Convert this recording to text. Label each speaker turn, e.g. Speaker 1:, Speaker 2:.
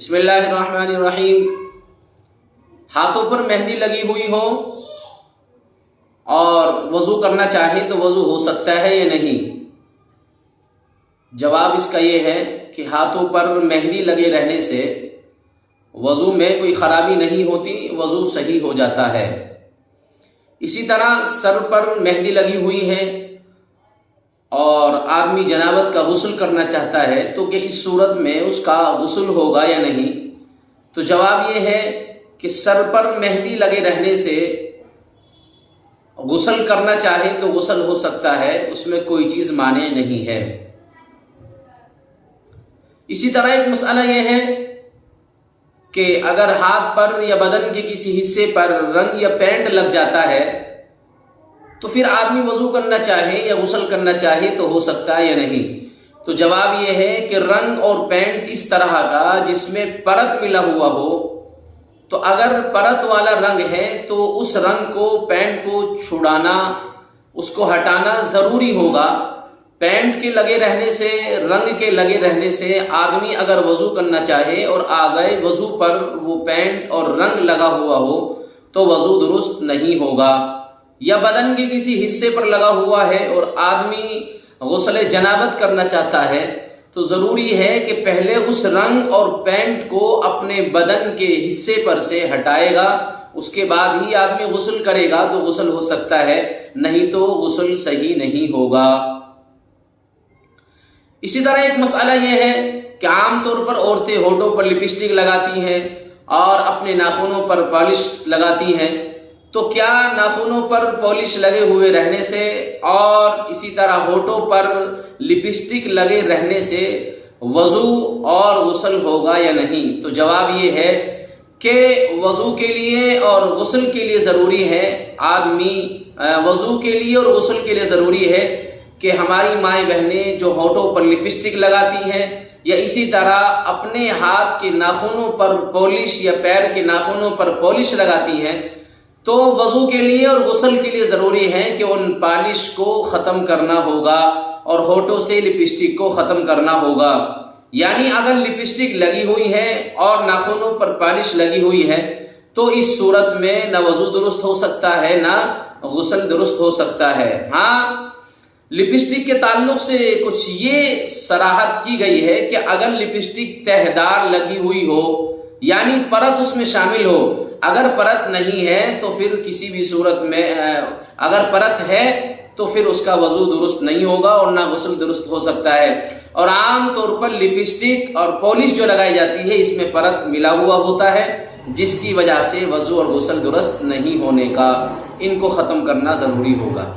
Speaker 1: بسم اللہ الرحمن الرحیم۔ ہاتھوں پر مہندی لگی ہوئی ہو اور وضو کرنا چاہے تو وضو ہو سکتا ہے یا نہیں؟ جواب اس کا یہ ہے کہ ہاتھوں پر مہندی لگے رہنے سے وضو میں کوئی خرابی نہیں ہوتی، وضو صحیح ہو جاتا ہے۔ اسی طرح سر پر مہندی لگی ہوئی ہے اور آدمی جنابت کا غسل کرنا چاہتا ہے تو کہ اس صورت میں اس کا غسل ہوگا یا نہیں؟ تو جواب یہ ہے کہ سر پر مہندی لگے رہنے سے غسل کرنا چاہے تو غسل ہو سکتا ہے، اس میں کوئی چیز مانع نہیں ہے۔ اسی طرح ایک مسئلہ یہ ہے کہ اگر ہاتھ پر یا بدن کے کسی حصے پر رنگ یا پینٹ لگ جاتا ہے تو پھر آدمی وضو کرنا چاہے یا غسل کرنا چاہے تو ہو سکتا ہے یا نہیں؟ تو جواب یہ ہے کہ رنگ اور پینٹ اس طرح کا جس میں پرت ملا ہوا ہو، تو اگر پرت والا رنگ ہے تو اس رنگ کو، پینٹ کو چھڑانا، اس کو ہٹانا ضروری ہوگا۔ پینٹ کے لگے رہنے سے، رنگ کے لگے رہنے سے آدمی اگر وضو کرنا چاہے اور اعضائے وضو پر وہ پینٹ اور رنگ لگا ہوا ہو تو وضو درست نہیں ہوگا۔ یا بدن کے کسی حصے پر لگا ہوا ہے اور آدمی غسل جنابت کرنا چاہتا ہے تو ضروری ہے کہ پہلے اس رنگ اور پینٹ کو اپنے بدن کے حصے پر سے ہٹائے گا، اس کے بعد ہی آدمی غسل کرے گا تو غسل ہو سکتا ہے، نہیں تو غسل صحیح نہیں ہوگا۔ اسی طرح ایک مسئلہ یہ ہے کہ عام طور پر عورتیں ہونٹوں پر لپسٹک لگاتی ہیں اور اپنے ناخنوں پر پالش لگاتی ہیں، تو کیا ناخنوں پر پالش لگے ہوئے رہنے سے اور اسی طرح ہونٹوں پر لپسٹک لگے رہنے سے وضو اور غسل ہوگا یا نہیں؟ تو جواب یہ ہے کہ وضو کے لیے اور غسل کے لیے ضروری ہے، آدمی وضو کے لیے اور غسل کے لیے ضروری ہے کہ ہماری مائیں بہنیں جو ہونٹوں پر لپسٹک لگاتی ہیں یا اسی طرح اپنے ہاتھ کے ناخنوں پر پالش یا پیر کے ناخنوں پر پالش لگاتی ہیں، تو وضو کے لیے اور غسل کے لیے ضروری ہے کہ ان پالش کو ختم کرنا ہوگا اور ہونٹوں سے لپسٹک کو ختم کرنا ہوگا۔ یعنی اگر لپسٹک لگی ہوئی ہے اور ناخنوں پر پالش لگی ہوئی ہے تو اس صورت میں نہ وضو درست ہو سکتا ہے نہ غسل درست ہو سکتا ہے۔ ہاں، لپسٹک کے تعلق سے کچھ یہ صراحت کی گئی ہے کہ اگر لپسٹک تہہ دار لگی ہوئی ہو یعنی پرت اس میں شامل ہو، اگر پرت نہیں ہے تو پھر کسی بھی صورت میں، اگر پرت ہے تو پھر اس کا وضو درست نہیں ہوگا اور نہ غسل درست ہو سکتا ہے۔ اور عام طور پر لپسٹک اور پالش جو لگائی جاتی ہے اس میں پرت ملا ہوا ہوتا ہے، جس کی وجہ سے وضو اور غسل درست نہیں ہونے کا، ان کو ختم کرنا ضروری ہوگا۔